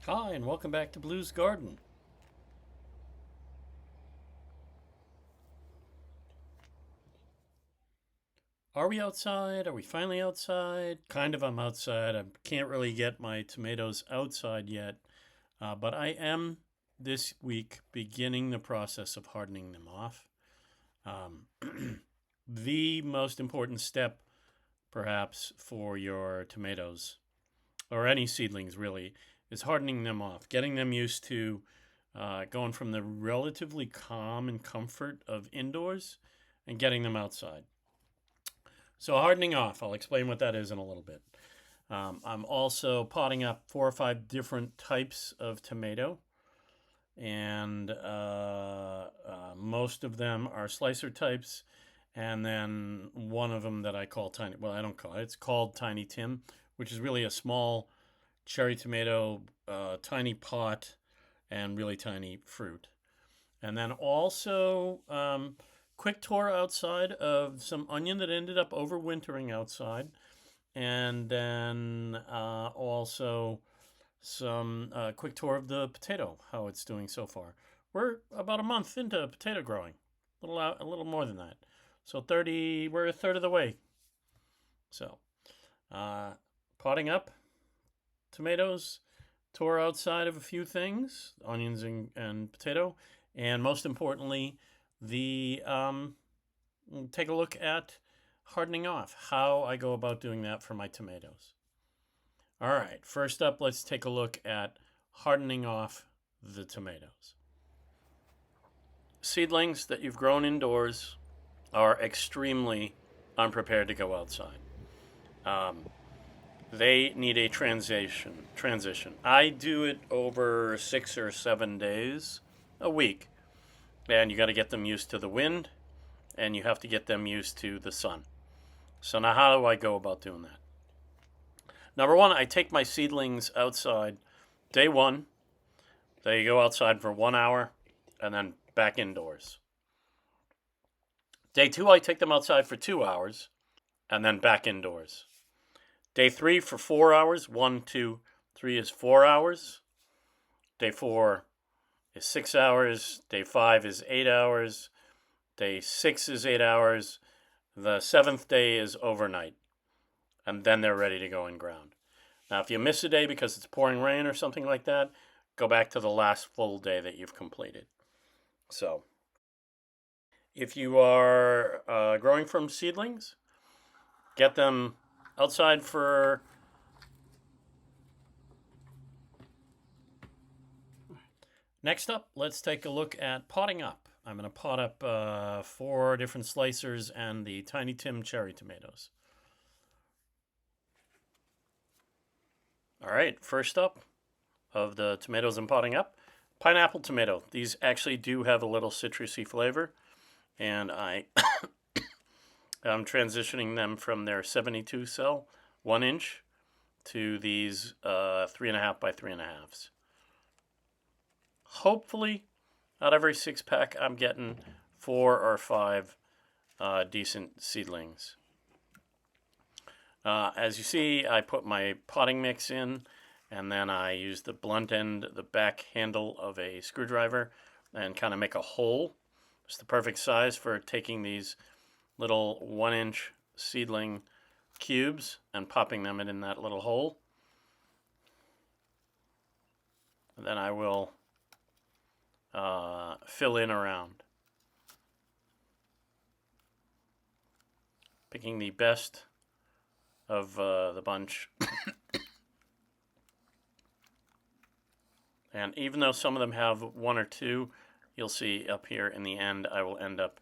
Hi, and welcome back to Blue's Garden. Are we outside? Are we finally outside? Kind of, I'm outside. I can't really get my tomatoes outside yet, but I am this week beginning the process of hardening them off. Um, the most important step, perhaps, for your tomatoes, or any seedlings really, is hardening them off, getting them used to going from the relatively calm and comfort of indoors and getting them outside. So hardening off, I'll explain what that is in a little bit. I'm also potting up 4 or 5 different types of tomato, and most of them are slicer types, and then one of them that I call tiny. Well, I don't call it. It's called Tiny Tim, which is really a small cherry tomato, tiny pot, and really tiny fruit. And then also, quick tour outside of some onion that ended up overwintering outside. And then also some quick tour of the potato, how it's doing so far. We're about a month into potato growing, a little more than that. So 30, we're a third of the way. So uh, potting up tomatoes, tour outside of a few things, onions and potato, and most importantly, the take a look at hardening off, how I go about doing that for my tomatoes. All right, first up, let's take a look at hardening off the tomatoes. Seedlings that you've grown indoors are extremely unprepared to go outside. Um, they need a Transition. I do it over 6 or 7 days a week, and you got to get them used to the wind, and you have to get them used to the sun. So now, how do I go about doing that? Number one, I take my seedlings outside. Day one, they go outside for 1 hour, and then back indoors. Day two, I take them outside for 2 hours, and then back indoors. Day three for 4 hours. 1, 2, 3 is 4 hours. Day four is 6 hours. Day five is 8 hours. Day six is 8 hours. The seventh day is overnight, and then they're ready to go in ground. Now, if you miss a day because it's pouring rain or something like that, go back to the last full day that you've completed. So, if you are growing from seedlings, get them outside for. Next up, let's take a look at potting up. I'm going to pot up 4 different slicers and the Tiny Tim cherry tomatoes. All right, first up of the tomatoes I'm potting up, pineapple tomato. These actually do have a little citrusy flavor, and I'm transitioning them from their 72 cell, 1 inch, to these 3.5 by 3.5s. Hopefully, out of every 6 pack, I'm getting 4 or 5 decent seedlings. As you see, I put my potting mix in, and then I use the blunt end, the back handle of a screwdriver, and kind of make a hole. It's the perfect size for taking these little 1 inch seedling cubes and popping them in that little hole. And then I will fill in around, picking the best of the bunch. And even though some of them have 1 or 2, you'll see up here in the end, I will end up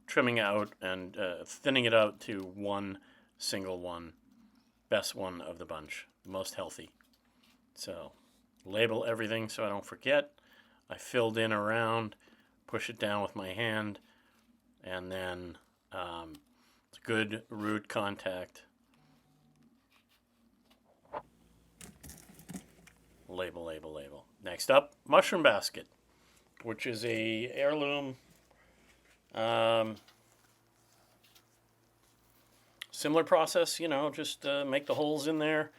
trimming out and thinning it out to one single one, best one of the bunch, most healthy. So label everything so I don't forget. I filled in around, push it down with my hand, and then it's good root contact. Label, label, label. Next up, mushroom basket, which is a heirloom. Similar process, just make the holes in there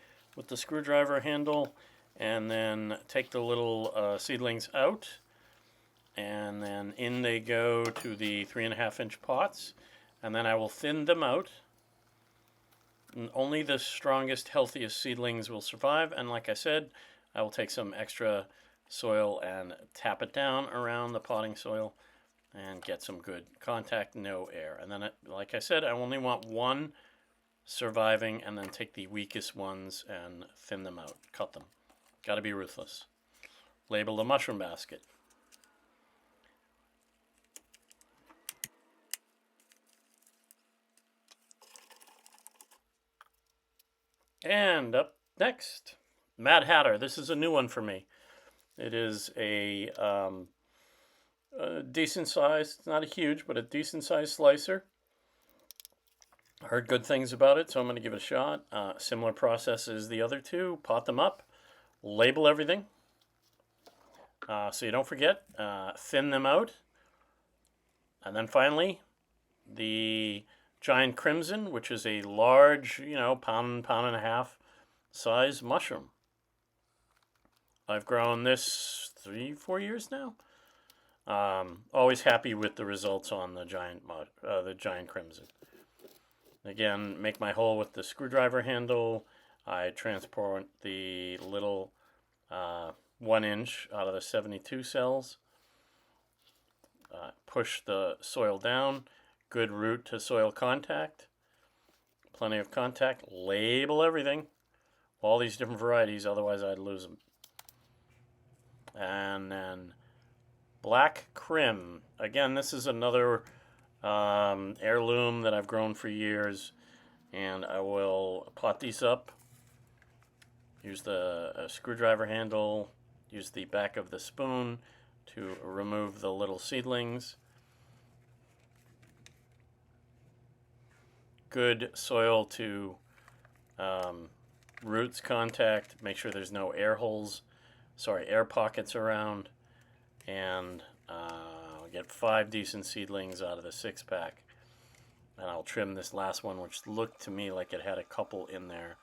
with the screwdriver handle, and then take the little seedlings out, and then in they go to the 3.5-inch pots, and then I will thin them out. And only the strongest, healthiest seedlings will survive, and like I said, I will take some extra soil and tap it down around the potting soil and get some good contact, no air. And then, like I said, I only want one surviving, and then take the weakest ones and thin them out, cut them. Got to be ruthless. Label the mushroom basket. And up next, Mad Hatter. This is a new one for me. It is a decent size, not a huge, but a decent size slicer. I heard good things about it, so I'm going to give it a shot. Similar process as the other two. Pot them up, label everything, so you don't forget. Thin them out, and then finally, the giant crimson, which is a large, pound and a half size mushroom. I've grown this 3-4 years now. Always happy with the results on the giant crimson. Again, make my hole with the screwdriver handle. I transport the little 1 inch out of the 72 cells. Push the soil down. Good root to soil contact. Plenty of contact. Label everything. All these different varieties, otherwise I'd lose them. And then black crim. Again, this is another heirloom that I've grown for years, and I will pot these up. Use the screwdriver handle. Use the back of the spoon to remove the little seedlings. Good soil to roots contact. Make sure there's no air pockets around, and I'll get 5 decent seedlings out of the 6-pack, and I'll trim this last one, which looked to me like it had a couple in there.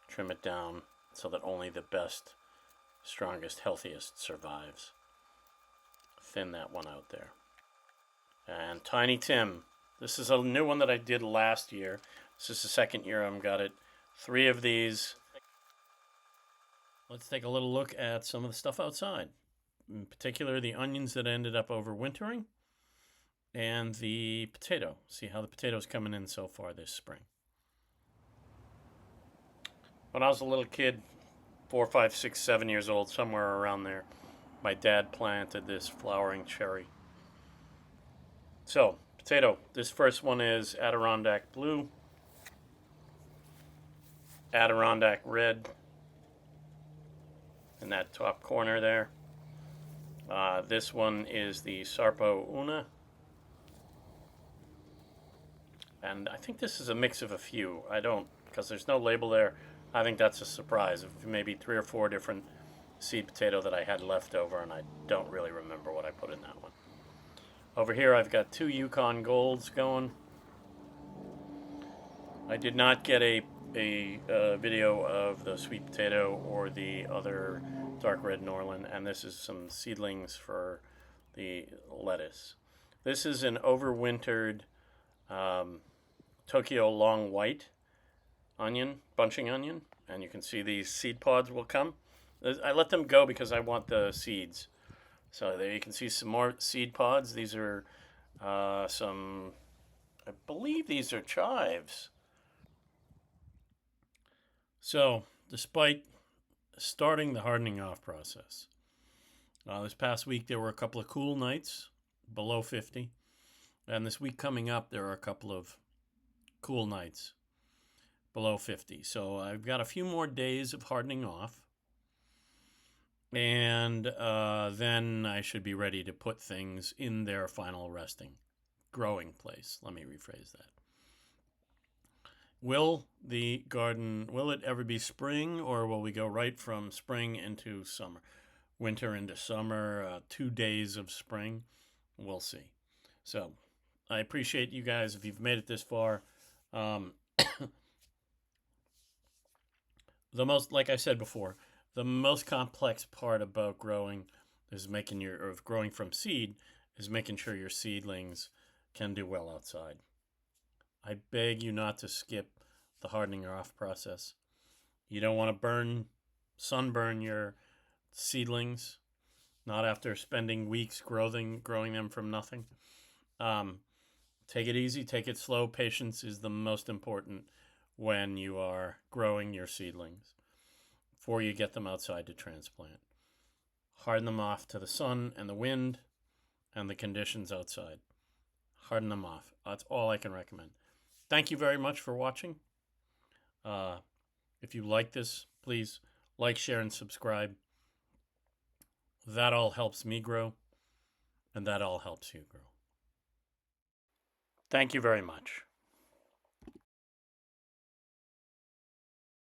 Trim it down so that only the best, strongest, healthiest survives. Thin that one out there. And Tiny Tim. This is a new one that I did last year. This is the second year I've got it. 3 of these. Let's take a little look at some of the stuff outside. In particular, the onions that ended up overwintering and the potato. See how the potato's coming in so far this spring. When I was a little kid, 4, 5, 6, 7 years old, somewhere around there, my dad planted this flowering cherry. So, potato. This first one is Adirondack Blue, Adirondack Red, in that top corner there. This one is the Sarpo Una. And I think this is a mix of a few. I don't, because there's no label there. I think that's a surprise of maybe 3 or 4 different seed potato that I had left over, and I don't really remember what I put in that one. Over here I've got 2 Yukon Golds going. I did not get a video of the sweet potato or the other dark red Norland, and this is some seedlings for the lettuce. This is an overwintered Tokyo long white onion, bunching onion, and you can see these seed pods will come. I let them go because I want the seeds. So there you can see some more seed pods. These are I believe these are chives. So, despite starting the hardening off process, this past week there were a couple of cool nights, below 50. And this week coming up, there are a couple of cool nights, below 50. So I've got a few more days of hardening off. And then I should be ready to put things in their final growing place. Let me rephrase that. Will it ever be spring, or will we go right from spring into summer? Winter into summer, 2 days of spring? We'll see. So, I appreciate you guys if you've made it this far. The like I said before, the most complex part about growing is making or growing from seed is making sure your seedlings can do well outside. I beg you not to skip the hardening off process. You don't want to sunburn your seedlings, not after spending weeks growing them from nothing. Um, Take it easy, take it slow. Patience is the most important when you are growing your seedlings before you get them outside to transplant. Harden them off to the sun and the wind and the conditions outside. Harden them off. That's all I can recommend. Thank you very much for watching. Uh, if you like this, please like, share, and subscribe. That all helps me grow, and that all helps you grow. Thank you very much.